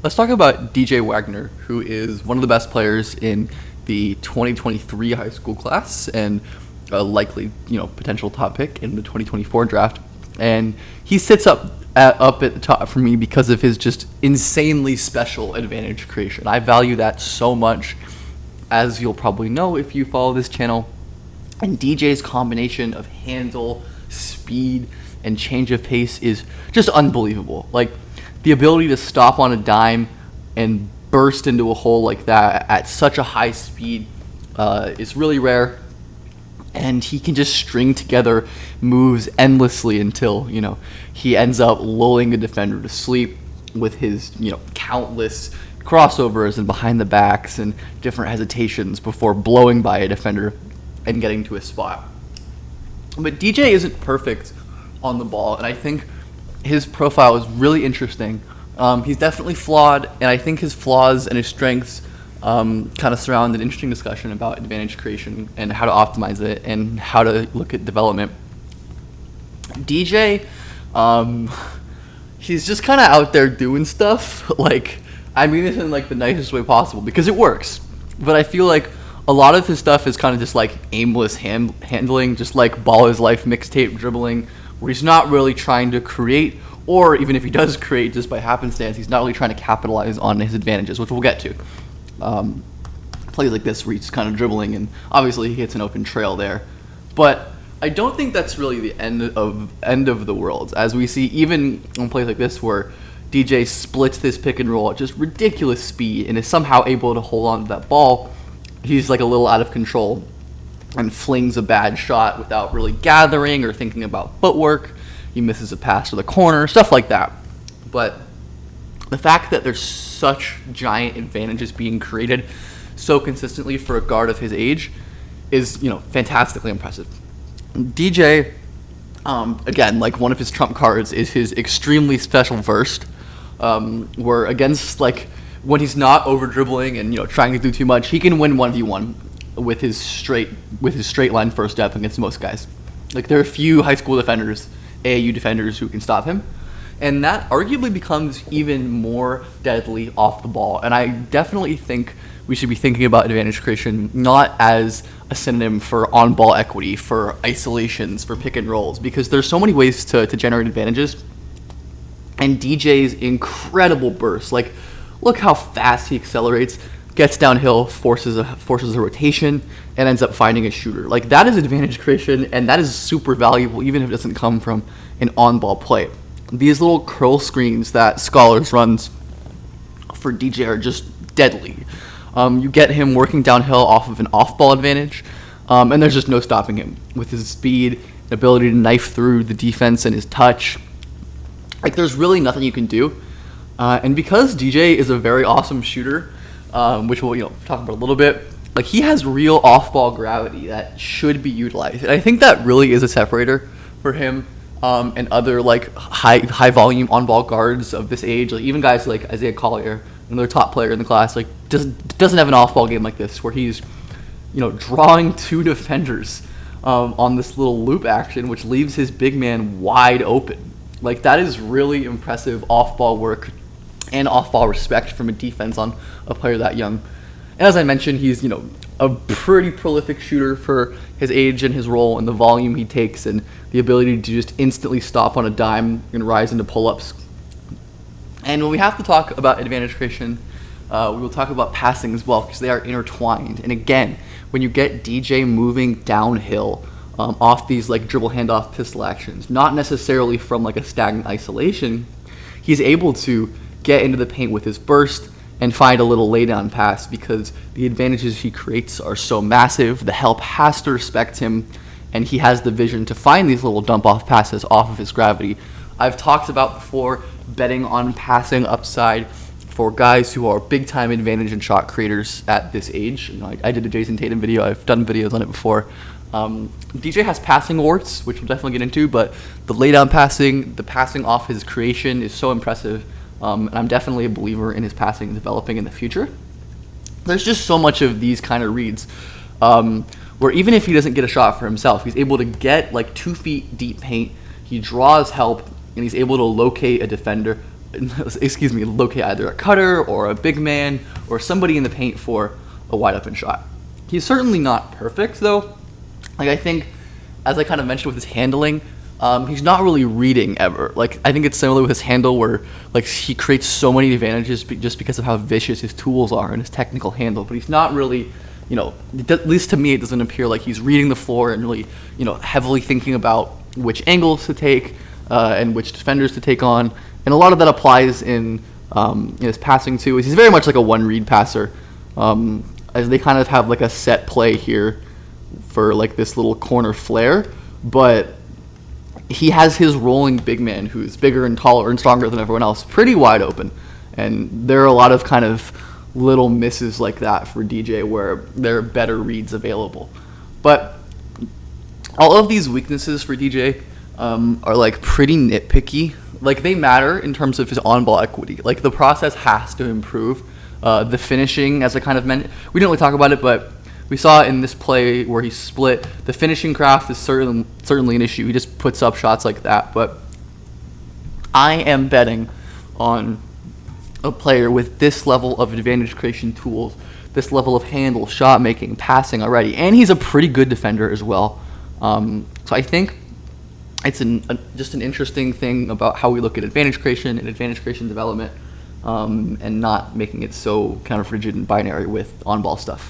Let's talk about DJ Wagner, who is one of the best players in the 2023 high school class and a likely, potential top pick in the 2024 draft. And he sits up at the top for me because of his just insanely special advantage creation. I value that so much, as you'll probably know if you follow this channel. And DJ's combination of handle, speed, and change of pace is just unbelievable. Like, the ability to stop on a dime and burst into a hole like that at such a high speed is really rare. And he can just string together moves endlessly until, he ends up lulling a defender to sleep with his, countless crossovers and behind the backs and different hesitations before blowing by a defender and getting to a spot. But DJ isn't perfect on the ball, and I think his profile is really interesting. He's definitely flawed, and I think his flaws and his strengths kind of surround an interesting discussion about advantage creation and how to optimize it and how to look at development. DJ, he's just kind of out there doing stuff. Like, I mean this in like the nicest way possible because it works. But I feel like a lot of his stuff is kind of just like aimless handling, just like ball is life mixtape dribbling, where he's not really trying to create, or even if he does create just by happenstance, he's not really trying to capitalize on his advantages, which we'll get to. Plays like this where he's kind of dribbling, and obviously he hits an open trail there. But I don't think that's really the end of the world, as we see even on plays like this where DJ splits this pick and roll at just ridiculous speed and is somehow able to hold on to that ball. He's like a little out of control and flings a bad shot without really gathering or thinking about footwork. He misses a pass to the corner, stuff like that. But the fact that there's such giant advantages being created so consistently for a guard of his age is, fantastically impressive. DJ, again, like one of his trump cards is his extremely special burst, where against like when he's not over dribbling and trying to do too much, he can win 1v1 with his straight line first step against most guys. Like, there are a few high school defenders, AAU defenders, who can stop him, and that arguably becomes even more deadly off the ball. And I definitely think we should be thinking about advantage creation not as a synonym for on-ball equity, for isolations, for pick and rolls, because there's so many ways to generate advantages. And DJ's incredible burst, like, look how fast he accelerates, gets downhill, forces a rotation, and ends up finding a shooter. Like, that is advantage creation, and that is super valuable, even if it doesn't come from an on-ball play. These little curl screens that Scholars runs for DJ are just deadly. You get him working downhill off of an off-ball advantage, and there's just no stopping him with his speed, ability to knife through the defense, and his touch. Like, there's really nothing you can do. And because DJ is a very awesome shooter, which we'll talk about a little bit, like, he has real off-ball gravity that should be utilized. And I think that really is a separator for him and other like high volume on-ball guards of this age. Like, even guys like Isaiah Collier, another top player in the class, like doesn't have an off-ball game like this where he's drawing two defenders on this little loop action, which leaves his big man wide open. Like, that is really impressive off-ball work and off-ball respect from a defense on a player that young. And as I mentioned, he's, a pretty prolific shooter for his age and his role and the volume he takes and the ability to just instantly stop on a dime and rise into pull-ups. And when we have to talk about advantage creation, we will talk about passing as well, because they are intertwined. And again, when you get DJ moving downhill off these like dribble handoff pistol actions, not necessarily from like a stagnant isolation, he's able to get into the paint with his burst and find a little laydown pass because the advantages he creates are so massive. The help has to respect him, and he has the vision to find these little dump-off passes off of his gravity. I've talked about before betting on passing upside for guys who are big-time advantage and shot creators at this age. I did a Jason Tatum video. I've done videos on it before. DJ has passing warts, which we'll definitely get into, but the laydown passing, the passing off his creation is so impressive. And I'm definitely a believer in his passing developing in the future. There's just so much of these kind of reads where even if he doesn't get a shot for himself, he's able to get like 2 feet deep paint, he draws help, and he's able to locate a defender excuse me, locate either a cutter or a big man or somebody in the paint for a wide open shot. He's certainly not perfect though. Like I think, as I kind of mentioned with his handling, he's not really reading ever. Like I think it's similar with his handle where like he creates so many advantages just because of how vicious his tools are and his technical handle, but he's not really, at least to me, it doesn't appear like he's reading the floor and really, heavily thinking about which angles to take and which defenders to take on. And a lot of that applies in his passing too. He's very much like a one-read passer, as they kind of have like a set play here for like this little corner flare, but he has his rolling big man who's bigger and taller and stronger than everyone else pretty wide open. And there are a lot of kind of little misses like that for DJ where there are better reads available. But all of these weaknesses for DJ are like pretty nitpicky. Like they matter in terms of his on-ball equity. Like the process has to improve. The finishing, as I kind of mentioned, we didn't really talk about it, but we saw in this play where he split, the finishing craft is certainly an issue. He just puts up shots like that. But I am betting on a player with this level of advantage creation tools, this level of handle, shot making, passing already, and he's a pretty good defender as well. So I think it's just an interesting thing about how we look at advantage creation and advantage creation development, and not making it so kind of rigid and binary with on-ball stuff.